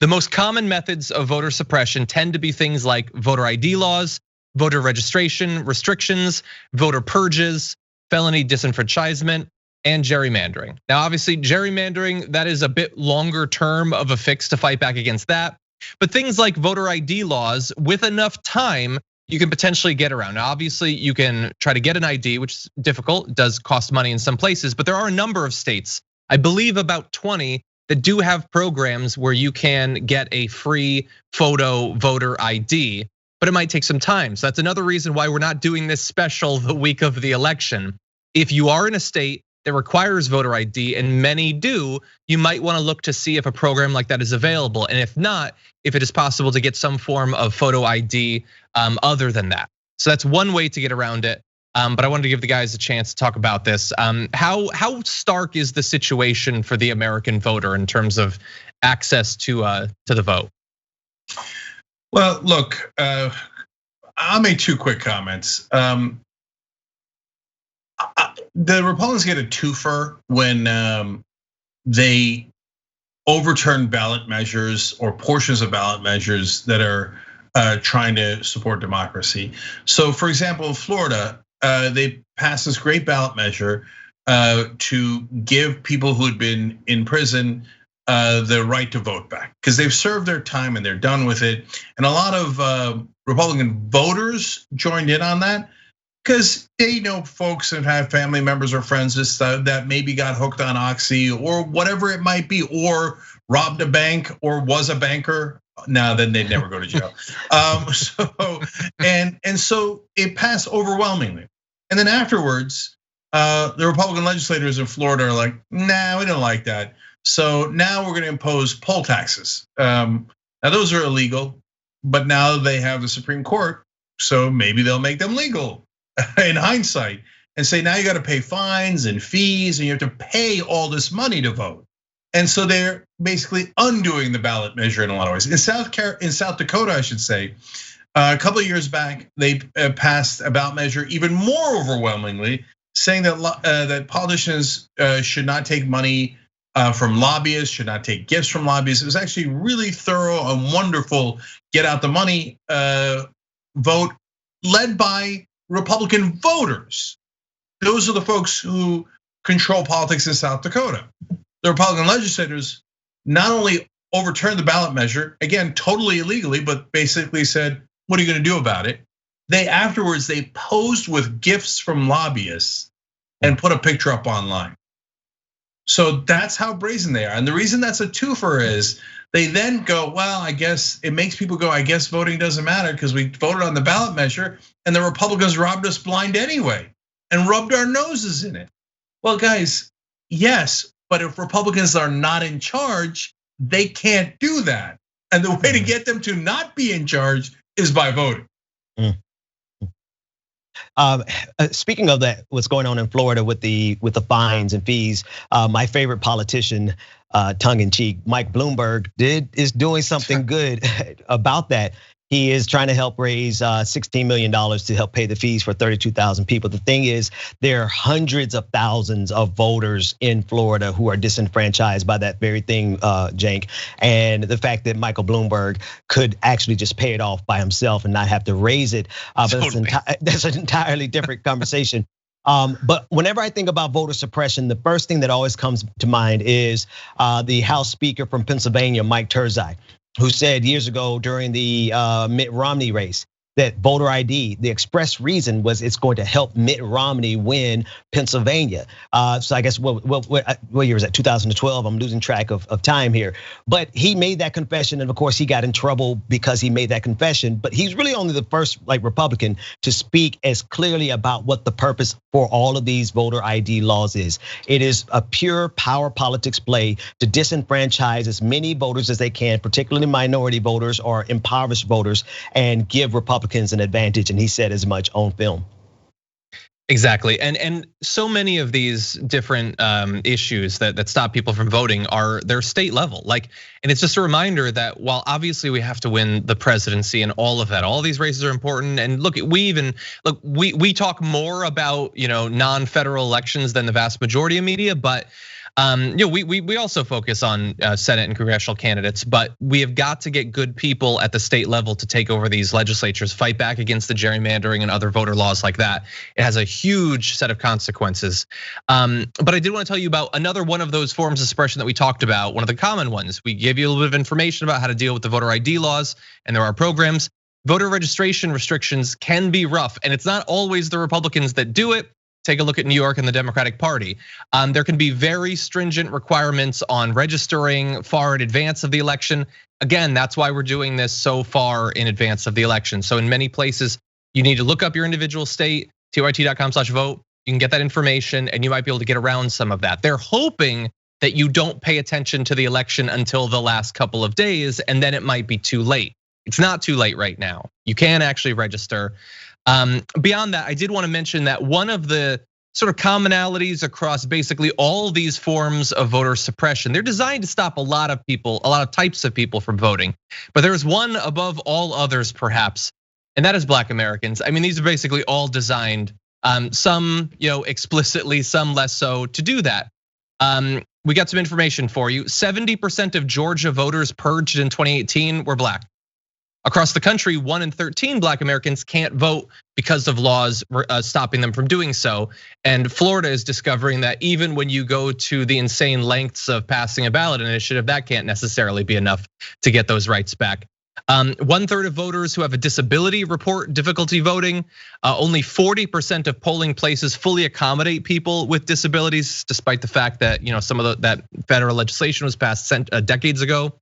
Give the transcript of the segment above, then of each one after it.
The most common methods of voter suppression tend to be things like voter ID laws, voter registration restrictions, voter purges, felony disenfranchisement, and gerrymandering. Now, obviously, gerrymandering, that is a bit longer term of a fix to fight back against that. But things like voter ID laws, with enough time, you can potentially get around. Now, obviously, you can try to get an ID, which is difficult, it does cost money in some places, but there are a number of states, I believe about 20, that do have programs where you can get a free photo voter ID, but it might take some time. So that's another reason why we're not doing this special the week of the election. If you are in a state that requires voter ID, and many do, you might wanna look to see if a program like that is available. And if not, if it is possible to get some form of photo ID other than that. So that's one way to get around it. But I wanted to give the guys a chance to talk about this. How stark is the situation for the American voter in terms of access to the vote? Well, look, I'll make two quick comments. The Republicans get a twofer when they overturn ballot measures or portions of ballot measures that are trying to support democracy. So, for example, in Florida, they passed this great ballot measure to give people who had been in prison the right to vote back, because they've served their time and they're done with it. And a lot of Republican voters joined in on that because they know folks that have family members or friends that maybe got hooked on Oxy or whatever it might be, or robbed a bank or was a banker. Now then they'd never go to jail. So it passed overwhelmingly. And then afterwards, the Republican legislators in Florida are like, nah, we don't like that. So now we're gonna impose poll taxes. Now those are illegal, but now they have the Supreme Court, so maybe they'll make them legal in hindsight and say now you gotta pay fines and fees and you have to pay all this money to vote. And so they're basically undoing the ballot measure in a lot of ways. In South Dakota, I should say, a couple of years back, they passed a ballot measure even more overwhelmingly, saying that politicians should not take money from lobbyists, should not take gifts from lobbyists. It was actually really thorough and wonderful get out the money vote led by Republican voters. Those are the folks who control politics in South Dakota. The Republican legislators not only overturned the ballot measure, again, totally illegally, but basically said, what are you gonna do about it? Afterwards, they posed with gifts from lobbyists and put a picture up online. So that's how brazen they are. And the reason that's a twofer is they then go, well, I guess it makes people go, I guess voting doesn't matter because we voted on the ballot measure and the Republicans robbed us blind anyway and rubbed our noses in it. Well, guys, yes, but if Republicans are not in charge, they can't do that. And the way to get them to not be in charge is by voting. Speaking of that, what's going on in Florida with the fines and fees, my favorite politician, tongue in cheek, Mike Bloomberg is doing something good about that. He is trying to help raise $16 million to help pay the fees for 32,000 people. The thing is, there are hundreds of thousands of voters in Florida who are disenfranchised by that very thing, Cenk. And the fact that Michael Bloomberg could actually just pay it off by himself and not have to raise it, but that's an entirely different conversation. But whenever I think about voter suppression, the first thing that always comes to mind is the House Speaker from Pennsylvania, Mike Turzai, who said years ago during the Mitt Romney race that voter ID, the express reason was it's going to help Mitt Romney win Pennsylvania. So I guess what year was that? 2012. I'm losing track of time here. But he made that confession, and of course he got in trouble because he made that confession. But he's really only the first Republican to speak as clearly about what the purpose for all of these voter ID laws is. It is a pure power politics play to disenfranchise as many voters as they can, particularly minority voters or impoverished voters, and give Republicans an advantage, and he said as much on film. Exactly, and so many of these different issues that stop people from voting are their state level. And it's just a reminder that while obviously we have to win the presidency and all of that, all these races are important. And look, we talk more about non-federal elections than the vast majority of media, but We also focus on Senate and congressional candidates, but we have got to get good people at the state level to take over these legislatures, fight back against the gerrymandering and other voter laws like that. It has a huge set of consequences. But I did want to tell you about another one of those forms of suppression that we talked about, one of the common ones. We gave you a little bit of information about how to deal with the voter ID laws, and there are programs. Voter registration restrictions can be rough, and it's not always the Republicans that do it. Take a look at New York and the Democratic Party. There can be very stringent requirements on registering far in advance of the election. Again, that's why we're doing this so far in advance of the election. So in many places, you need to look up your individual state, tyt.com/vote. You can get that information and you might be able to get around some of that. They're hoping that you don't pay attention to the election until the last couple of days, and then it might be too late. It's not too late right now. You can actually register. Beyond that, I did want to mention that one of the sort of commonalities across basically all these forms of voter suppression, they're designed to stop a lot of people, a lot of types of people from voting. But there's one above all others, perhaps, and that is Black Americans. I mean, these are basically all designed, some explicitly, some less so, to do that. We got some information for you. 70% of Georgia voters purged in 2018 were Black. Across the country, 1 in 13 Black Americans can't vote because of laws stopping them from doing so. And Florida is discovering that even when you go to the insane lengths of passing a ballot initiative, that can't necessarily be enough to get those rights back. 1/3 of voters who have a disability report difficulty voting. Only 40% of polling places fully accommodate people with disabilities, despite the fact that some of that federal legislation was passed decades ago.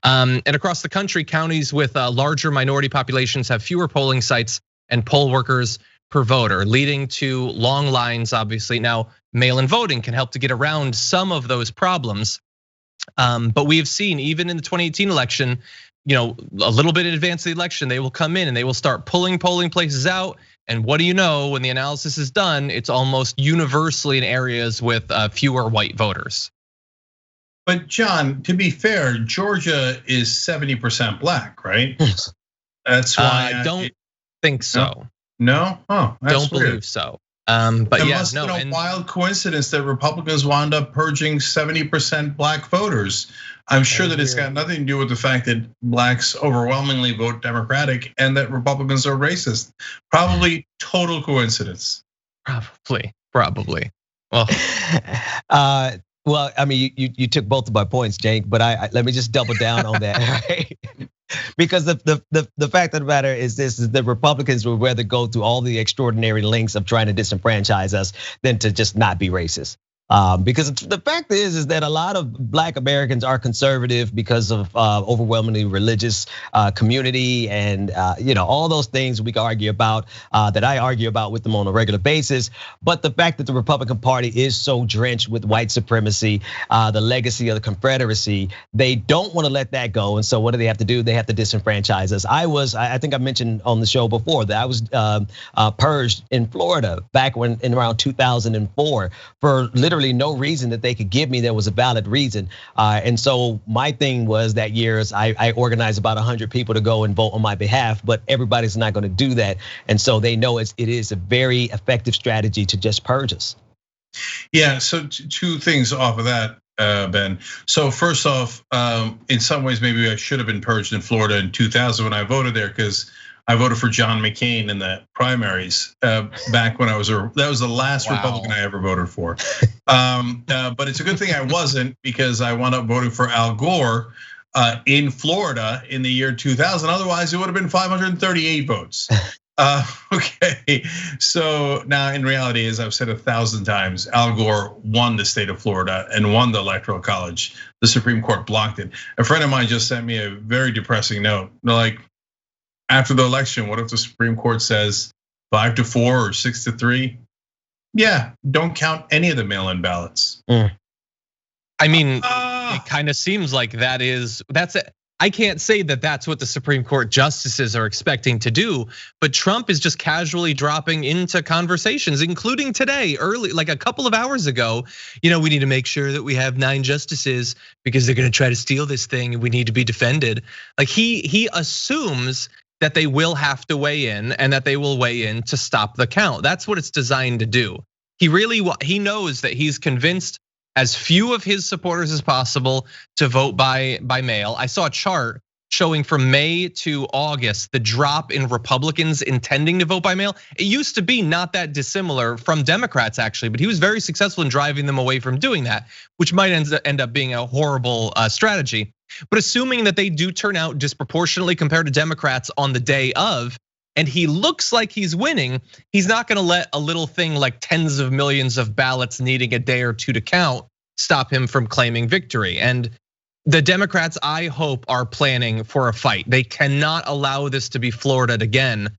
And across the country, counties with larger minority populations have fewer polling sites and poll workers per voter, leading to long lines, obviously. Now, mail-in voting can help to get around some of those problems. But we have seen, even in the 2018 election, a little bit in advance of the election, they will come in and they will start pulling polling places out. And what do you know, when the analysis is done, it's almost universally in areas with fewer white voters. But John, to be fair, Georgia is 70% Black, right? That's why I don't think so. No, oh, don't believe so. But it yeah, must no. have been a wild coincidence that Republicans wound up purging 70% Black voters. I'm sure that it's got nothing to do with the fact that Blacks overwhelmingly vote Democratic and that Republicans are racist. Probably total coincidence. Probably. Well, I mean, you took both of my points, Cenk, but let me just double down on that, right? Because the fact of the matter is this: is the Republicans would rather go through all the extraordinary lengths of trying to disenfranchise us than to just not be racist. Because the fact is that a lot of Black Americans are conservative because of overwhelmingly religious community and all those things we can argue about, that I argue about with them on a regular basis. But the fact that the Republican Party is so drenched with white supremacy, the legacy of the Confederacy, they don't want to let that go. And so what do they have to do? They have to disenfranchise us. I think I mentioned on the show before that I was purged in Florida back in around 2004 for literally no reason that they could give me that was a valid reason. And so my thing was that year is I organized about 100 people to go and vote on my behalf, but everybody's not going to do that. And so they know it is a very effective strategy to just purge us. Yeah, so two things off of that, Ben. So first off, in some ways, maybe I should have been purged in Florida in 2000 when I voted there, because I voted for John McCain in the primaries back when that was the last Republican I ever voted for. But it's a good thing I wasn't, because I wound up voting for Al Gore in Florida in the year 2000. Otherwise, it would have been 538 votes. Okay, so now in reality, as I've said 1,000 times, Al Gore won the state of Florida and won the Electoral College. The Supreme Court blocked it. A friend of mine just sent me a very depressing note. They're like, after the election, what if the Supreme Court says 5-4 or 6-3? Yeah, don't count any of the mail-in ballots. I mean, it kind of seems like that's it. I can't say that that's what the Supreme Court justices are expecting to do, but Trump is just casually dropping into conversations, including today, early, like a couple of hours ago. We need to make sure that we have 9 justices because they're going to try to steal this thing and we need to be defended. Like he assumes that they will have to weigh in and that they will weigh in to stop the count. That's what it's designed to do. He knows that he's convinced as few of his supporters as possible to vote by mail. I saw a chart showing from May to August the drop in Republicans intending to vote by mail. It used to be not that dissimilar from Democrats actually, but he was very successful in driving them away from doing that, which might end up being a horrible strategy. But assuming that they do turn out disproportionately compared to Democrats on the day of, and he looks like he's winning, he's not gonna let a little thing like tens of millions of ballots needing a day or two to count stop him from claiming victory. And the Democrats, I hope, are planning for a fight. They cannot allow this to be Florida again.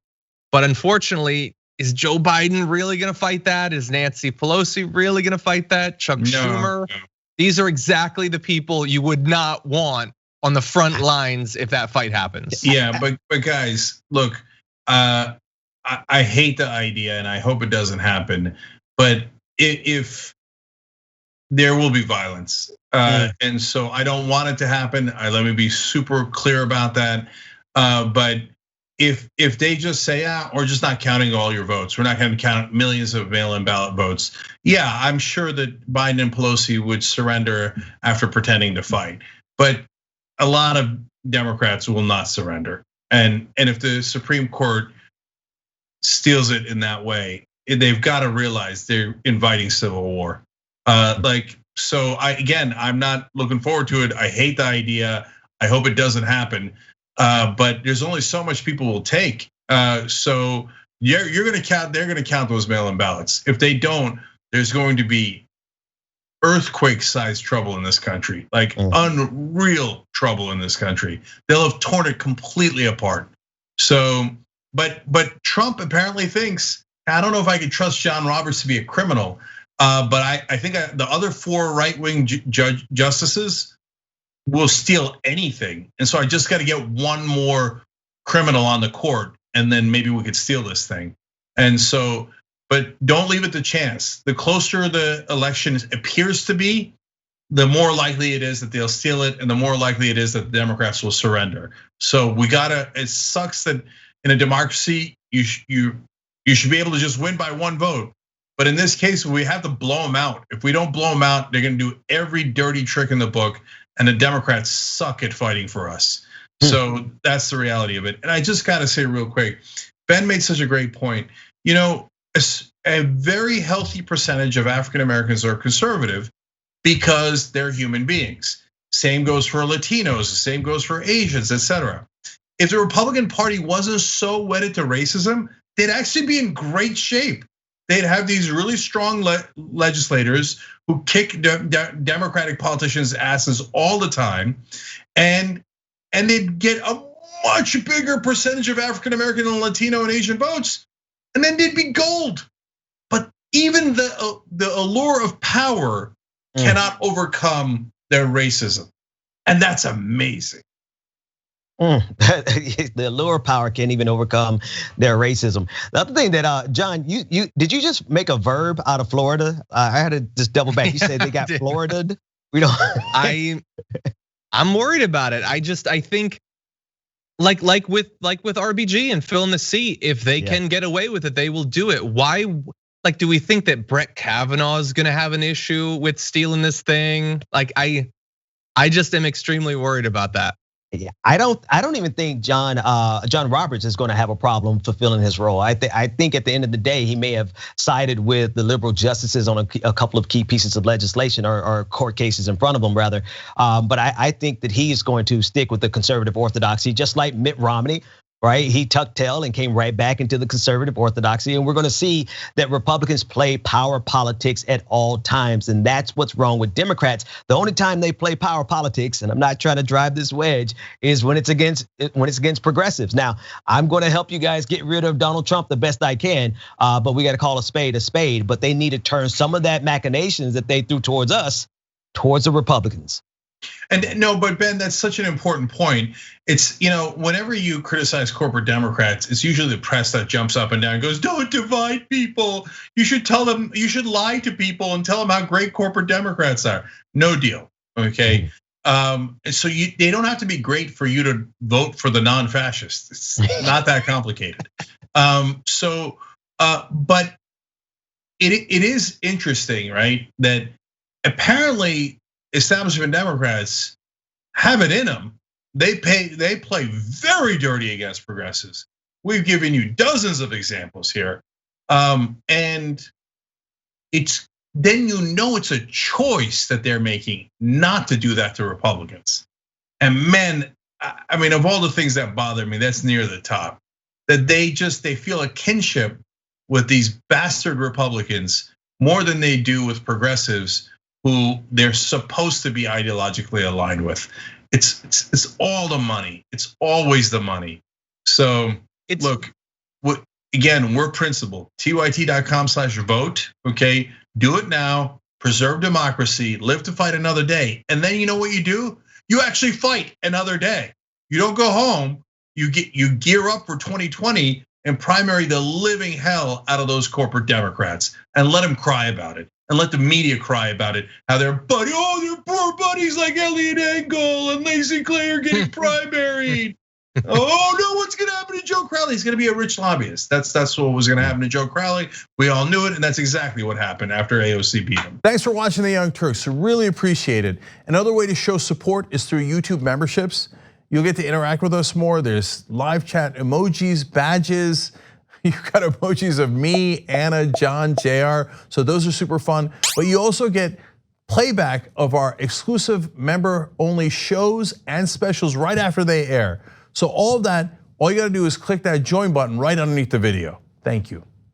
But unfortunately, is Joe Biden really gonna fight that? Is Nancy Pelosi really gonna fight that? Chuck Schumer? These are exactly the people you would not want on the front lines if that fight happens. Yeah, but guys, look, I hate the idea and I hope it doesn't happen. But if there will be violence, and so I don't want it to happen. Let me be super clear about that. But if they just say, we're just not counting all your votes, we're not going to count millions of mail-in ballot votes. Yeah, I'm sure that Biden and Pelosi would surrender after pretending to fight. But a lot of Democrats will not surrender. And if the Supreme Court steals it in that way, they've got to realize they're inviting civil war. So I'm not looking forward to it. I hate the idea. I hope it doesn't happen. But there's only so much people will take. So you're gonna count, they're gonna count those mail-in ballots. If they don't, there's going to be earthquake-sized trouble in this country, like unreal trouble in this country. They'll have torn it completely apart. So, but Trump apparently thinks, I don't know if I could trust John Roberts to be a criminal, but I think the other 4 right-wing justices will steal anything. And so I just got to get one more criminal on the court, and then maybe we could steal this thing. And so, but don't leave it to chance. The closer the election appears to be, the more likely it is that they'll steal it, and the more likely it is that the Democrats will surrender. So it sucks that in a democracy, you should be able to just win by 1 vote. But in this case, we have to blow them out. If we don't blow them out, they're gonna do every dirty trick in the book, and the Democrats suck at fighting for us. So that's the reality of it. And I just gotta say real quick, Ben made such a great point. A very healthy percentage of African Americans are conservative because they're human beings. Same goes for Latinos, the same goes for Asians, etc. If the Republican Party wasn't so wedded to racism, they'd actually be in great shape. They'd have these really strong legislators who kick Democratic politicians' asses all the time, and they'd get a much bigger percentage of African American and Latino and Asian votes, and then they'd be gold. But even the allure of power cannot overcome their racism, and that's amazing. The allure of power can't even overcome their racism. The other thing that John, did you just make a verb out of Florida? I had to just double back. You said they got Florida'd. We don't. I'm worried about it. I think like with RBG and fill in the seat, if they can get away with it, they will do it. Why? Like, do we think that Brett Kavanaugh is gonna have an issue with stealing this thing? Like, I just am extremely worried about that. Yeah, I don't even think John Roberts is going to have a problem fulfilling his role. I think at the end of the day, he may have sided with the liberal justices on a couple of key pieces of legislation or court cases in front of him rather. But I think that he is going to stick with the conservative orthodoxy, just like Mitt Romney. Right, he tucked tail and came right back into the conservative orthodoxy, and we're going to see that Republicans play power politics at all times, and that's what's wrong with Democrats. The only time they play power politics, and I'm not trying to drive this wedge, is when it's against progressives. Now, I'm going to help you guys get rid of Donald Trump the best I can, but we got to call a spade a spade. But they need to turn some of that machinations that they threw towards us towards the Republicans. And no, but Ben, that's such an important point. It's, whenever you criticize corporate Democrats, it's usually the press that jumps up and down and goes, don't divide people. You should tell them, you should lie to people and tell them how great corporate Democrats are. No deal, okay? So they don't have to be great for you to vote for the non-fascists. It's not that complicated. But it is interesting, right? That apparently establishment Democrats have it in them. They play very dirty against progressives. We've given you dozens of examples here. And it's then it's a choice that they're making not to do that to Republicans. And men, I mean, of all the things that bother me, that's near the top. That they feel a kinship with these bastard Republicans more than they do with progressives who they're supposed to be ideologically aligned with. It's all the money. It's always the money. So look, again, we're principled. TYT.com/vote. Okay, do it now. Preserve democracy. Live to fight another day. And then you know what you do? You actually fight another day. You don't go home. You gear up for 2020 and primary the living hell out of those corporate Democrats and let them cry about it. And let the media cry about it, how their poor buddies like Elliot Engel and Lacey Clay are getting primaried. Oh no, what's gonna happen to Joe Crowley? He's gonna be a rich lobbyist. That's what was gonna happen to Joe Crowley. We all knew it, and that's exactly what happened after AOC beat him. Thanks for watching the Young Turks. We really appreciate it. Another way to show support is through YouTube memberships. You'll get to interact with us more. There's live chat emojis, badges. You've got emojis of me, Anna, John, JR. So those are super fun. But you also get playback of our exclusive member-only shows and specials right after they air. So all of that, all you gotta do is click that join button right underneath the video. Thank you.